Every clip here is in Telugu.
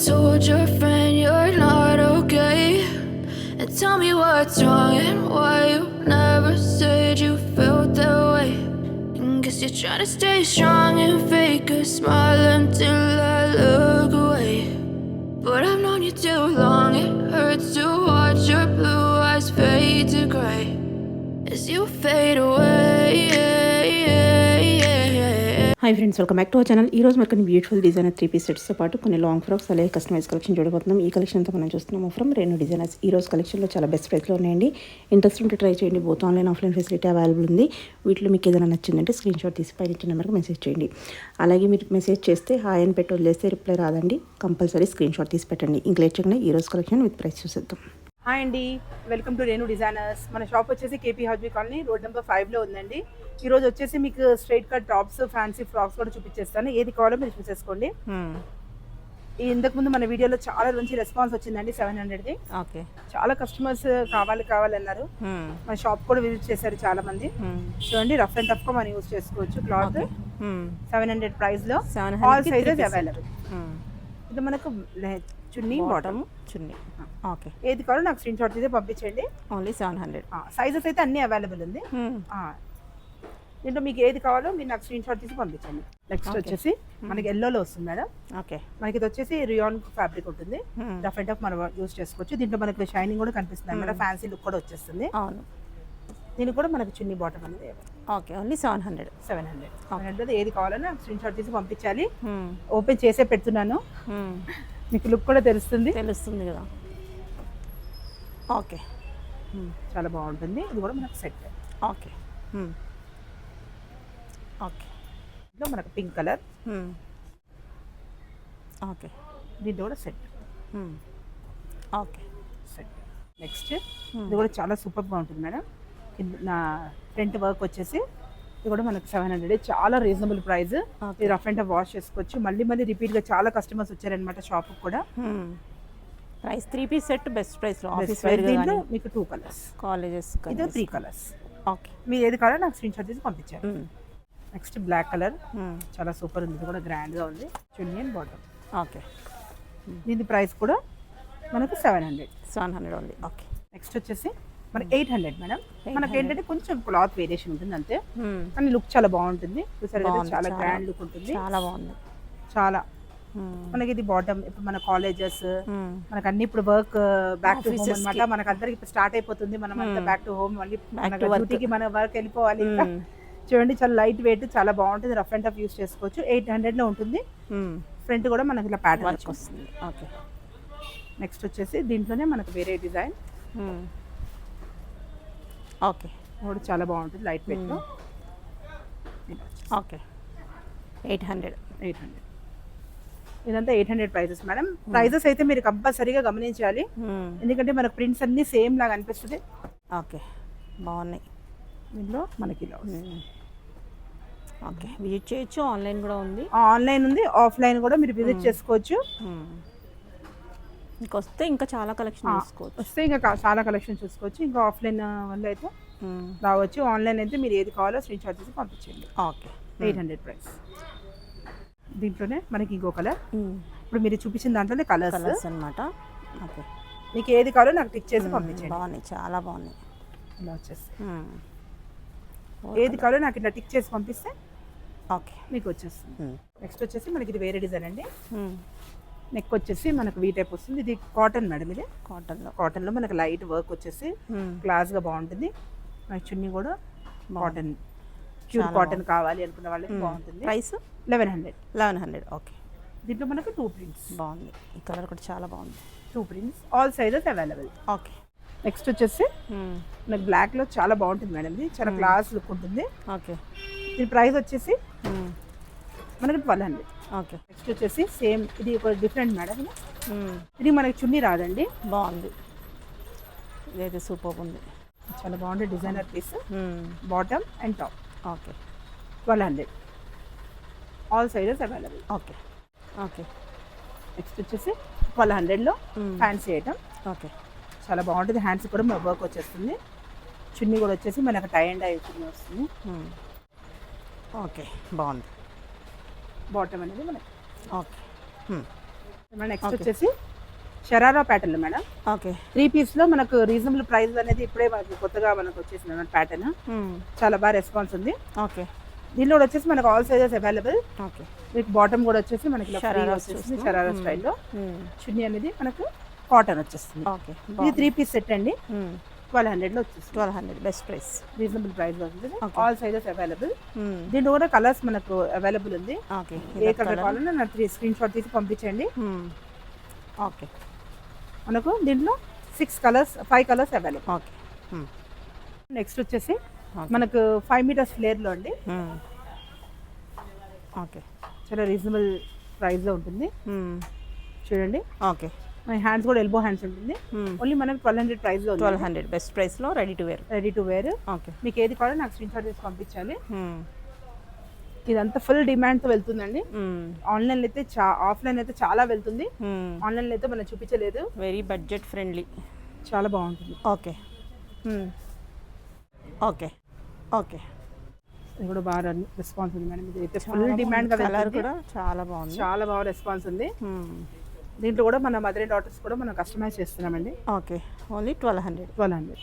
told your friend you're not okay? And tell me what's wrong and why you never said you felt that way. And guess you're trying to stay strong and fake a smile until I look away. But I've known you too long, it hurts to watch your blue eyes fade to gray as you fade away. Hi friends, welcome back to our channel. ఈ రోజు మనకు కొన్ని బ్యూటిఫుల్ డిజైనర్ 3-piece సెట్స్తో పాటు కొన్ని లాంగ్ ఫ్రాక్స్ అలాగే కస్టమైజ్ కలెక్షన్ చూడబోతున్నాం. ఈ కలెక్షన్ అంతా మనం చూస్తున్నాము ఫ్రమ్ రేణు డిజైనర్స్. ఈ రోజు కలెక్షన్లో చాలా బెస్ట్ ప్రైస్లో ఉన్నాయండి. ఇంట్రెస్ట్ ఉంటే ట్రై చేయండి. Both online offline facility available ఉంది. వీటిలో మీకు ఏదైనా నచ్చిందంటే స్క్రీన్ షాట్ తీసి పైన ఇచ్చిన నెంబర్కి మెసేజ్ చేయండి. అలాగే మీరు మెసేజ్ చేస్తే హాయ్ అని పెట్టి వదిలేస్తే రిప్లై రాదండి. కంపల్సరీ స్క్రీన్ షాట్ తీసి పెట్టండి. ఇంక లేట్ చేయకుండా ఈ రోజు కలెక్షన్ విత్ ప్రైస్ చూసేద్దాం. హాయ్ అండి, వెల్కమ్ టు రేణు డిజైనర్స్. మన షాప్ వచ్చేసి కేపీ హౌస్బీ కాలనీ రోడ్ నెంబర్ 5లో ఉందండి. ఈరోజు వచ్చేసి మీకు straight cut tops, fancy frocks కూడా చూపించేస్తాను. ఏది కావాలో మీరు చూసేసుకోండి. ఇంతకుముందు మన వీడియోలో చాలా మంచి రెస్పాన్స్ వచ్చిందండి 700ది. ఓకే, చాలా కస్టమర్స్ కావాలన్నారు. మన షాప్ కూడా విజిట్ చేశారు చాలా మంది. చూడండి, రఫ్ అండ్ టఫ్ గా మనం యూజ్ చేసుకోవచ్చు. క్లాత్ 700 ప్రైస్ లో ఆల్ సైజెస్ అవైలబుల్. ఇది మనకు చున్నీ, బాటమ్, చున్నీ. ఓకే, ఏది కావాలో నాకు స్క్రీన్ షాట్ తీసి పంపించండి. ఓన్లీ 700. సైజెస్ అయితే అన్ని అవైలబుల్ ఉంది. దీంట్లో మీకు ఏది కావాలో మీరు నాకు స్క్రీన్ షాట్ తీసి పంపించండి. నెక్స్ట్ వచ్చేసి మనకి ఎల్లోలో వస్తుంది మేడం. ఓకే, మనకి ఇది వచ్చేసి రియాన్ ఫ్యాబ్రిక్ ఉంటుంది. రఫ్ అండ్ టఫ్ మనం యూజ్ చేసుకోవచ్చు. దీంట్లో మనకి షైనింగ్ కూడా కనిపిస్తుంది మేడం. ఫ్యాన్సీ లుక్ కూడా వచ్చేస్తుంది. అవును, దీనికి కూడా మనకి చున్నీ బాటమ్ అనేది. ఓకే, ఓన్లీ 700 ఏది కావాలని నాకు స్క్రీన్ షాట్ తీసి పంపించాలి. ఓపెన్ చేసే పెడుతున్నాను, మీకు లుక్ కూడా తెలుస్తుంది కదా. ఓకే, చాలా బాగుంటుంది. ఇది కూడా మనకు సెట్. ఓకే ఓకే, ఇందులో మనకు పింక్ కలర్. ఓకే, దీంట్లో కూడా సెట్. Okay, set. నెక్స్ట్ ఇది కూడా చాలా సూపర్గా ఉంటుంది మేడం. నా ఫ్రంట్ వర్క్ వచ్చేసి ఇది కూడా మనకు 700. చాలా రీజనబుల్ ప్రైస్. ఇది రఫ్ అండ్ టఫ్ వాష్ చేసుకోవచ్చు. మళ్ళీ రిపీట్గా చాలా కస్టమర్స్ వచ్చారనమాట షాప్కి కూడా. ప్రైస్ 3-piece సెట్ బెస్ట్ ప్రైస్లో. ఆఫీస్ దీంట్లో మీకు 2 కలర్స్, కాలేజెస్ ఇది 3 కలర్స్. ఓకే, మీరు ఏది కావాలో నాకు స్క్రీన్ షాట్ తీసి పంపించారు. నెక్స్ట్ బ్లాక్ కలర్, చాలా సూపర్ ఉంది. ఇది కూడా గ్రాండ్గా ఉంది. చున్నీ అండ్ బాటమ్. ఓకే, దీని ప్రైస్ కూడా మనకు 700 ఓన్లీ. ఓకే, నెక్స్ట్ వచ్చేసి మనకి 800 మేడం. మనకి ఏంటంటే కొంచెం క్లాత్ వేరియేషన్ ఉంటుంది అంతే, కానీ లుక్ చాలా బాగుంటుంది. చూసారు కదా, చాలా గ్రాండ్ లుక్ ఉంటుంది. చాలా బాగుంది. చాలా మనకి ఇది బాటమ్. ఇప్పుడు మన కాలేజెస్ మనకు అన్ని ఇప్పుడు వర్క్ బ్యాక్ టు హోమ్ అనమాట. మనకు అందరికి ఇప్పుడు స్టార్ట్ అయిపోతుంది. మనం అంతా బ్యాక్ టు హోమ్, మళ్ళీ డ్యూటీకి మన వర్క్ వెళ్ళిపోవాలి. చూడండి, చాలా లైట్ వెయిట్, చాలా బాగుంటుంది. రఫ్ అండ్ టఫ్ యూస్ చేసుకోవచ్చు. 800లో ఉంటుంది. ఫ్రంట్ కూడా మనకి ఇలా ప్యాటర్న్ వస్తుంది. ఓకే, నెక్స్ట్ వచ్చేసి దీంట్లోనే మనకు వేరే డిజైన్. ఓకే, కూడా చాలా బాగుంటుంది లైట్ వెయిట్. ఓకే, 800. ఇదంతా 800 ప్రైజెస్ మేడం. ప్రైజెస్ అయితే మీరు కంపల్సరీగా గమనించాలి, ఎందుకంటే మనకు ప్రింట్స్ అన్ని సేమ్ లాగా అనిపిస్తుంది. ఓకే, బాగున్నాయి. దీంట్లో మనకి ఇలా ఓకే, విజిట్ చేయొచ్చు. ఆన్లైన్ కూడా ఉంది. ఆన్లైన్ ఉంది, ఆఫ్లైన్ కూడా మీరు విజిట్ చేసుకోవచ్చు. వస్తే ఇంకా చాలా కలెక్షన్ చూసుకోవచ్చు. వస్తే ఇంకా చాలా కలెక్షన్ చూసుకోవచ్చు. ఇంకా ఆఫ్లైన్ వల్ల అయితే రావచ్చు. ఆన్లైన్ అయితే మీరు ఏది కావాలో స్క్రీన్ షాట్ చేసి పంపించండి. Okay, 800 price. దీంట్లోనే మనకి ఇంకో కలర్. ఇప్పుడు మీరు చూపించిన దాంట్లోనే కలర్స్ అనమాట. ఓకే, మీకు ఏది కావాలో నాకు టిక్ చేసి పంపించండి. బాగున్నాయి, చాలా బాగున్నాయి. ఇలా వచ్చేసి ఏది కావాలో నాకు ఇట్లా టిక్ చేసి పంపిస్తే ఓకే మీకు వచ్చేస్తుంది. నెక్స్ట్ వచ్చేసి మనకి ఇది వేరే డిజైన్ అండి. నెక్ వచ్చేసి మనకు వీ టైప్ వస్తుంది. ఇది కాటన్ మేడం. ఇది కాటన్లో మనకి లైట్ వర్క్ వచ్చేసి క్లాస్గా బాగుంటుంది. మనకి చున్నీ కూడా కాటన్, ప్యూర్ కాటన్ కావాలి అనుకున్న వాళ్ళకి బాగుంటుంది. ప్రైస్ 1100. ఓకే, దీంట్లో మనకు 2 ప్రింట్స్. బాగుంది, ఈ కలర్ కూడా చాలా బాగుంది. 2 prints, all sizes available. Okay, next వచ్చేసి మనకి బ్లాక్లో చాలా బాగుంటుంది మేడం. ఇది చాలా క్లాస్ లుక్ ఉంటుంది. ఓకే, దీని ప్రైస్ వచ్చేసి మనకి 1200. ఓకే, నెక్స్ట్ వచ్చేసి సేమ్, ఇది ఒక డిఫరెంట్ మేడం. ఇది మనకి చున్నీ రాదండి. బాగుంది, ఇదైతే సూపర్ ఉంది. చాలా బాగుంది designer piece. Bottom and top. Okay, 1200. All sizes available. Okay okay, next వచ్చేసి 1200లో ఫ్యాన్సీ ఐటమ్. ఓకే, చాలా బాగుంటుంది. హ్యాండ్స్ కూడా మన వర్క్ వచ్చేస్తుంది. చున్నీ కూడా వచ్చేసి మనకు టై అండ్ డై చున్నీ వస్తుంది. ఓకే, బాగుంది. బాటమ్ అనేది మనకి. ఓకే, నెక్స్ట్ వచ్చేసి షరారా ప్యాటర్న్ మేడం. ఓకే 3 పీస్లో మనకు రీజనబుల్ ప్రైస్ అనేది ఇప్పుడే మనకు కొత్తగా మనకు వచ్చేసింది అన్నమాట ప్యాటర్న్. చాలా బాగా రెస్పాన్స్ ఉంది. ఓకే దీనిలో కూడా వచ్చేసి మనకు ఆల్ సైజెస్ అవైలబుల్. ఓకే మీకు బాటమ్ కూడా వచ్చేసి మనకి వచ్చేసింది షరారా స్టైల్లో. చున్నీ అనేది మనకు కాటన్ వచ్చేస్తుంది. ఓకే ఇది 3 పీస్ సెట్ అండి. 1200లో వచ్చేస్తుంది. 1200 బెస్ట్ ప్రైస్, రీజనబుల్ ప్రైస్ వస్తుంది. All sizes available. దీంట్లో కూడా కలర్స్ మనకు అవైలబుల్ ఉంది. ఓకే ఏ కలర్ కావాలన్నా నాకు 3 స్క్రీన్ షాట్ తీసి పంపించండి. ఓకే మనకు దీంట్లో 5 కలర్స్ అవైలబుల్. ఓకే నెక్స్ట్ వచ్చేసి మనకు 5 మీటర్స్ ఫ్లేర్లో అండి. ఓకే చాలా రీజనబుల్ ప్రైస్లో ఉంటుంది. చూడండి ఓకే మన హ్యాండ్స్ కూడా ఎల్బో హ్యాండ్స్ ఉంటుంది. ఓన్లీ మనకి 1200 ప్రైస్లో 1200 బెస్ట్ ప్రైస్లో రెడీ టు వేర్. ఓకే మీకు ఏది కావాలో నాకు స్క్రీన్ షాట్ తీసి పంపించాలి. ఇదంతా ఫుల్ డిమాండ్తో వెళ్తుందండి. ఆన్లైన్ అయితే ఆఫ్లైన్ అయితే చాలా వెళ్తుంది. ఆన్లైన్లో అయితే మనం చూపించలేదు. వెరీ బడ్జెట్ ఫ్రెండ్లీ, చాలా బాగుంటుంది. ఓకే ఓకే ఓకే ఇది కూడా బాగా రెస్పాన్స్ ఉంది మేడం. ఇది అయితే ఫుల్ డిమాండ్గా కలర్ కూడా చాలా బాగుంది. చాలా బాగా రెస్పాన్స్ ఉంది. దీంట్లో కూడా మన మదర్ అండ్ డాటర్స్ కూడా మనం కస్టమైజ్ చేస్తున్నామండి. Okay only 1200.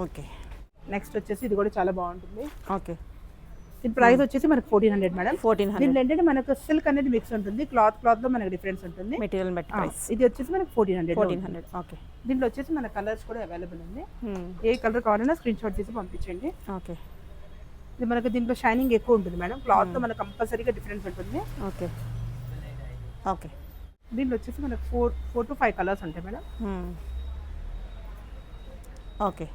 ఓకే నెక్స్ట్ వచ్చేసి ఇది కూడా చాలా బాగుంటుంది. ఓకే దీని ప్రైస్ వచ్చేసి మనకు 1400 మేడం. 1400. దీంట్లో ఏంటంటే మనకు సిల్క్ అనేది మిక్స్ ఉంటుంది. క్లాత్ లో మనకు డిఫరెన్స్ ఉంటుంది. మెటీరియల్ బట్టి ప్రైస్. ఇది వచ్చేసి మనకు 1400. ఓకే దీంట్లో వచ్చేసి మన కలర్స్ కూడా అవైలబుల్ ఉంది. ఏ కలర్ కావాలన్నా స్క్రీన్ షాట్ తీసి పంపించండి. ఓకే ఇది మనకు దీంట్లో షైనింగ్ ఎక్కువ ఉంటుంది మేడం. క్లాత్లో మనకు కంపల్సరీగా డిఫరెన్స్ ఉంటుంది. ఓకే ఓకే దీంట్లో వచ్చేసి మనకు 4 to 5 కలర్స్ ఉంటాయి మేడం. ఓకే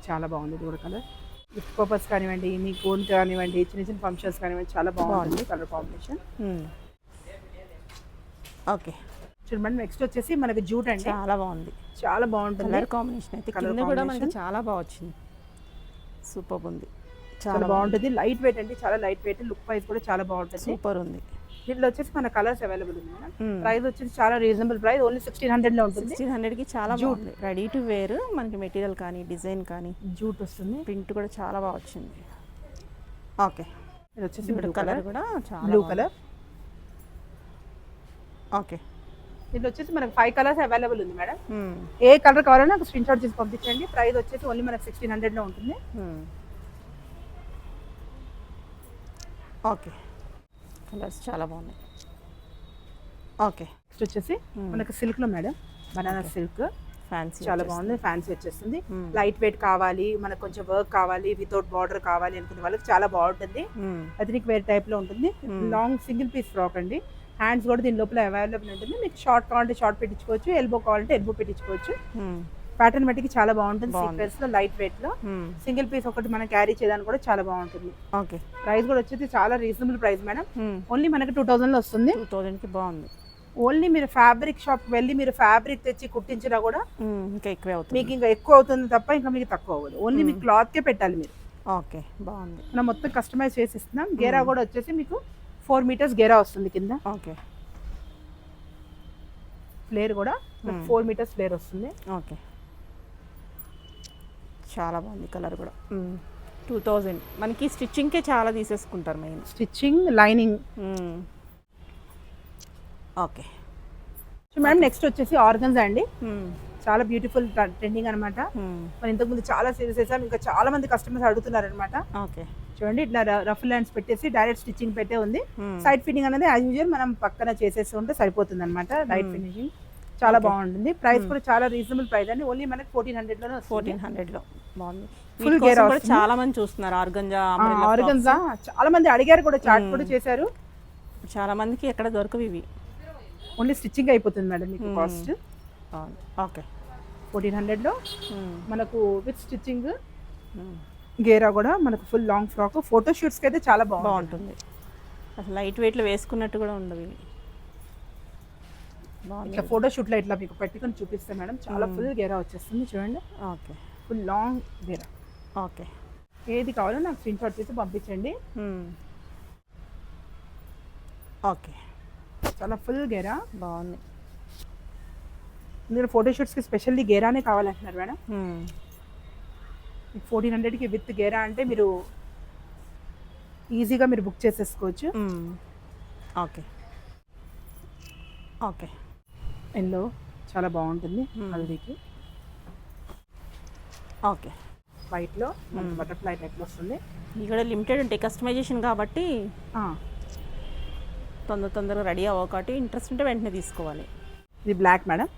చాలా బాగుంది. ఇది కూడా కలర్ గిఫ్ట్ పర్పస్ కానివ్వండి, మీ ఓన్ కానివ్వండి, చిన్న చిన్న ఫంక్షన్స్ కానివ్వండి, చాలా బాగుంది కలర్ కాంబినేషన్. ఓకే చూడండి మేడం. నెక్స్ట్ వచ్చేసి మనకి జూట్ అండి. చాలా బాగుంది, చాలా బాగుంటుంది కలర్ కాంబినేషన్ అయితే. కింద కూడా మనకి చాలా బాగా వచ్చింది. సూపర్ ఉంది, చాలా బాగుంటుంది. లైట్ వెయిట్ అండి, చాలా లైట్ వెయిట్. లుక్ వైజ్ కూడా చాలా బాగుంటుంది. సూపర్ ఉంది. దీంట్లో వచ్చేసి మన కలర్స్ అవైలబుల్ ఉంది మేడం. ప్రైస్ వచ్చేసి చాలా రీజనబుల్ ప్రైస్. ఓన్లీ 1600లో ఉంటుంది. 1600కి చాలా బాగుంది. రెడీ టు వేర్ మనకి మెటీరియల్ కానీ డిజైన్ కానీ జూట్ వస్తుంది. ప్రింట్ కూడా చాలా బాగా వచ్చింది. ఓకే ఇది వచ్చేసి కలర్ కూడా చాలా బ్లూ కలర్. ఓకే దీంట్లో వచ్చేసి మనకు 5 కలర్స్ అవైలబుల్ ఉంది మేడం. ఏ కలర్ కావాలన్నా నాకు స్క్రీన్ షాట్ చేసి పంపించండి. ప్రైస్ వచ్చేసి ఓన్లీ మనకు 1600లో ఉంటుంది. ఓకే కలర్స్ చాలా బాగున్నాయి. ఓకే నెక్స్ట్ వచ్చేసి మనకు సిల్క్లో మేడం, బనానా సిల్క్ ఫ్యాన్సీ చాలా బాగుంది. ఫ్యాన్సీ వచ్చేస్తుంది. లైట్ వెయిట్ కావాలి, మనకు కొంచెం వర్క్ కావాలి, వితౌట్ బార్డర్ కావాలి అనుకునే వాళ్ళకి చాలా బాగుంటుంది. ఎథనిక్ వేర్ టైప్లో ఉంటుంది. లాంగ్ సింగిల్ పీస్ ఫ్రాక్ అండి. హ్యాండ్స్ కూడా దీని లోపల అవైలబుల్ ఉంటుంది. మీకు షార్ట్ కావాలంటే షార్ట్ పెట్టించుకోవచ్చు, ఎల్బో కావాలంటే ఎల్బో పెట్టించుకోవచ్చు. ప్యాటర్న్ బట్టికి చాలా బాగుంటుంది. సీక్వెన్స్ లో లైట్ వెయిట్ లో సింగిల్ పీస్ ఒకటి మనం క్యారీ చేయడానికి కూడా చాలా బాగుంటుంది. ఓకే ప్రైస్ కూడా వచ్చేసి చాలా రీజనబుల్ ప్రైస్ మేడం. ఓన్లీ మనకి 2000 లో వస్తుంది. 2000కి బాగుంది. ఓన్లీ మీరు ఫ్యాబ్రిక్ షాప్ వెళ్ళి మీరు ఫ్యాబ్రిక్ తెచ్చి కుట్టించినా కూడా ఇంకా ఎక్కువే అవుతుంది. మీకు ఇంకా ఎక్కువ అవుతుంది తప్ప ఇంకా మీకు తక్కువ అవ్వదు. ఓన్లీ మీకు క్లాత్ కే పెట్టాలి మీరు. ఓకే బాగుంది. మనం మొత్తం కస్టమైజ్ చేసి ఇస్తున్నాం. గేరా కూడా వచ్చేసి మీకు 4 మీటర్స్ గేరా వస్తుంది కింద. ఓకే ఫ్లేర్ కూడా 4 మీటర్స్ ఫ్లేర్ వస్తుంది. ఓకే చాలా బాగుంది. కలర్ కూడా 2000. మనకి స్టిచ్చింగ్కే చాలా తీసేసుకుంటారు main. Stitching, lining. Okay so madam next వచ్చేసి ఆర్గన్జా అండి. చాలా బ్యూటిఫుల్ ట్రెండింగ్ అనమాట. మనం ఇంతకుముందు చాలా సీరియస్ చేసాం. ఇంకా చాలా మంది కస్టమర్స్ అడుగుతున్నారు అనమాట. ఓకే చూడండి ఇట్లా రఫ్ హ్యాండ్స్ పెట్టేసి డైరెక్ట్ స్టిచ్చింగ్ పెట్టే ఉంది. సైడ్ ఫిట్టింగ్ అనేది యాజ్ యూజువల్ మనం పక్కన చేసేసి ఉంటే సరిపోతుంది అనమాట. లైట్ ఫినిషింగ్ చాలా బాగుంటుంది. ప్రైస్ కూడా చాలా రీజనబుల్ ప్రైస్ అండి. ఓన్లీ మనకి 1400లోనే 1400లో బాగుంది. ఫుల్ గేరా కూడా చాలా మంది చూస్తున్నారు. ఆర్గన్జా చాలా మంది అడిగారు కూడా, చాట్ కూడా చేశారు. చాలా మందికి ఎక్కడ దొరకవు ఇవి. ఓన్లీ స్టిచ్చింగ్ అయిపోతుంది మేడం మీకు కాస్ట్. ఓకే 1400లో మనకు విత్ స్టిచ్చింగ్ గేరా కూడా మనకు ఫుల్ లాంగ్ ఫ్రాక్. ఫోటో షూట్స్కి అయితే చాలా బాగుంటుంది. అసలు లైట్ వెయిట్లో వేసుకున్నట్టు కూడా ఉండదు ఇవి. ఇట్లా ఫోటో షూట్లో ఇట్లా మీకు పెట్టుకొని చూపిస్తాను మేడం. చాలా ఫుల్ గేరా వచ్చేస్తుంది చూడండి. ఓకే ఫుల్ లాంగ్ గేరా. ఓకే ఏది కావాలో నాకు స్క్రీన్ షాట్ తీసి పంపించండి. ఓకే చాలా ఫుల్ గేరా బాగుంది. మీరు ఫోటో షూట్స్కి స్పెషల్లీ గేరానే కావాలంటున్నారు మేడం. 1400కి విత్ గేరా అంటే మీరు ఈజీగా మీరు బుక్ చేసేసుకోవచ్చు. ఓకే ఓకే ఎల్లో చాలా బాగుంటుంది హల్దీకి. ఓకే వైట్లో బటర్ఫ్లై టైప్ వస్తుంది. ఇక్కడ లిమిటెడ్ ఉంటాయి కస్టమైజేషన్ కాబట్టి తొందరగా రెడీ అవ్వకటి ఇంట్రెస్ట్ ఉంటే వెంటనే తీసుకోవాలి. ఇది బ్లాక్ మేడం.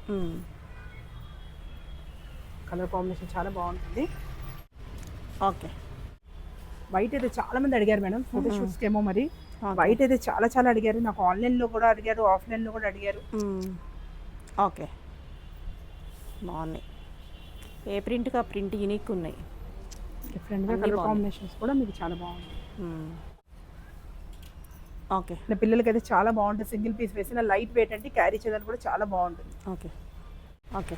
కలర్ కాంబినేషన్ చాలా బాగుంటుంది. ఓకే వైట్ అయితే చాలా మంది అడిగారు మేడం ఫోటోషూట్స్కి ఏమో. మరి వైట్ అయితే చాలా అడిగారు. నాకు ఆన్లైన్లో కూడా అడిగారు, ఆఫ్లైన్లో కూడా అడిగారు. ఓకే బాగున్నాయి. ఏ ప్రింట్కి ఆ ప్రింట్ యూనిక్ ఉన్నాయి. డిఫరెంట్గా కలర్ కాంబినేషన్స్ కూడా మీకు చాలా బాగుంది. ఓకే పిల్లలకి అయితే చాలా బాగుంటుంది. సింగిల్ పీస్ వేసిన లైట్ వెయిట్ అంటే క్యారీ చేయడానికి కూడా చాలా బాగుంటుంది. ఓకే ఓకే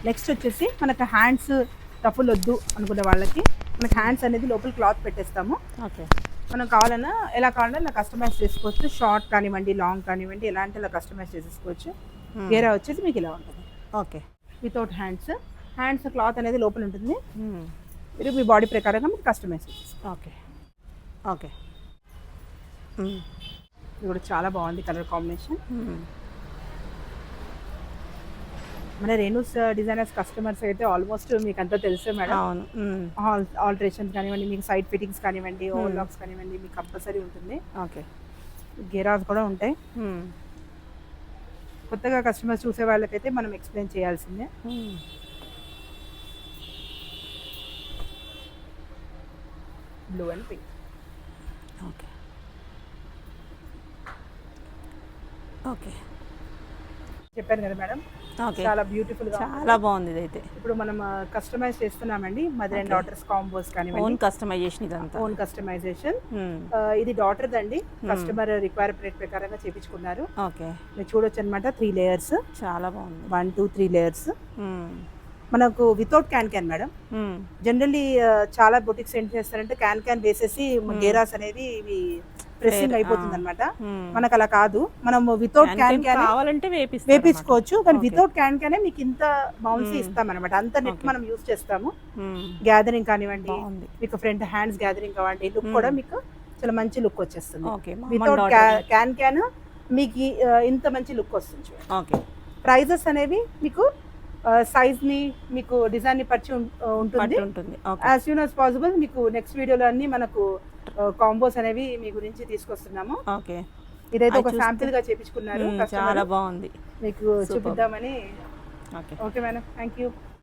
నెక్స్ట్ వచ్చేసి మనకు హ్యాండ్స్ టఫుల్ వద్దు అనుకునే వాళ్ళకి మనకి హ్యాండ్స్ అనేది లోపల క్లాత్ పెట్టేస్తాము. ఓకే మనం కావాలన్నా ఎలా కావాలన్నా ఇలా కస్టమైజ్ చేసుకోవచ్చు. షార్ట్ కానివ్వండి, లాంగ్ కానివ్వండి, ఎలాంటి ఇలా కస్టమైజ్ చేసేసుకోవచ్చు. గేరా వచ్చేసి మీకు ఇలా ఉంటుంది. ఓకే వితౌట్ హ్యాండ్స్ క్లాత్ అనేది లోపల ఉంటుంది. మీరు మీ బాడీ ప్రకారంగా మీకు కస్టమైజ్ చేసుకోవచ్చు. ఓకే ఓకే ఇది కూడా చాలా బాగుంది కలర్ కాంబినేషన్. మన రేణుస్ డిజైనర్స్ కస్టమర్స్ అయితే ఆల్మోస్ట్ మీకు అంతా తెలుసు మేడం. అవును. ఆల్టరేషన్స్ కానివ్వండి, మీకు సైడ్ ఫిట్టింగ్స్ కానివ్వండి, ఓవర్ లాక్స్ కానివ్వండి, మీకు కంపల్సరీ ఉంటుంది. ఓకే గేరాస్ కూడా ఉంటాయి. కొత్తగా కస్టమర్స్ చూసే వాళ్ళకైతే మనం ఎక్స్ప్లెయిన్ చేయాల్సిందే. Blue and pink. Okay okay చెప్పాను కదా మేడం, ఓకే చాలా బ్యూటిఫుల్ గా, చాలా బాగుంది. ఇదైతే ఇప్పుడు మనం కస్టమైజ్ చేస్తున్నామండి. మదర్ అండ్ డాటర్స్ కాంబోస్ కానివ్వండి, ఓన్ కస్టమైజేషన్, ఇదంతా ఓన్ కస్టమైజేషన్. ఇది డాటర్ దండి, కస్టమర్ రిక్వైర్మెంట్ ప్రకారంగా చేపించుకున్నారు. ఓకే మీరు చూడొచ్చు అనమాట. 3 లేయర్స్, చాలా బాగుంది. 1 2 3 లేయర్స్ మనకు వితౌట్ క్యాన్ మేడం. జనరల్లీ చాలా బొటిక్స్ ఏం చేస్తారంటే క్యాన్ వేసేసి గేరాస్ అనేది ఇవి ప్రెస్సింగ్ అయిపోతుంది అనమాట. మనకు అలా కాదు, మనం వితౌట్ క్యాన్ కావాలంటే వేపించుకోవచ్చు. కానీ వితౌట్ క్యాన్ మీకు ఇంత బౌన్సీ ఇస్తాం అనమాట. అంత నెట్ మనం యూజ్ చేస్తాము. గ్యాదరింగ్ కానివ్వండి, మీకు ఫ్రంట్ హ్యాండ్స్ గ్యాదరింగ్ కావండి, లుక్ కూడా మీకు చాలా మంచి లుక్ వచ్చేస్తుంది. వితౌట్ క్యాన్ మీకు ఇంత మంచి లుక్ వస్తుంది. ఓకే ప్రైజెస్ అనేవి మీకు సైజ్ ని, మీకు డిజైన్ ని పరిచి ఉంటుంది. యాజ్ సూన్ యాజ్ పాసిబుల్ మీకు నెక్స్ట్ వీడియోలో అన్ని మనకు కాంబోస్ అనేవి మీ గురించి తీసుకొస్తున్నాము. ఓకే ఇదైతే ఒక శాంపిల్ గా చేపించుకున్నారు. చాలా బాగుంది, మీకు చూపిద్దామని. Okay madam, thank you.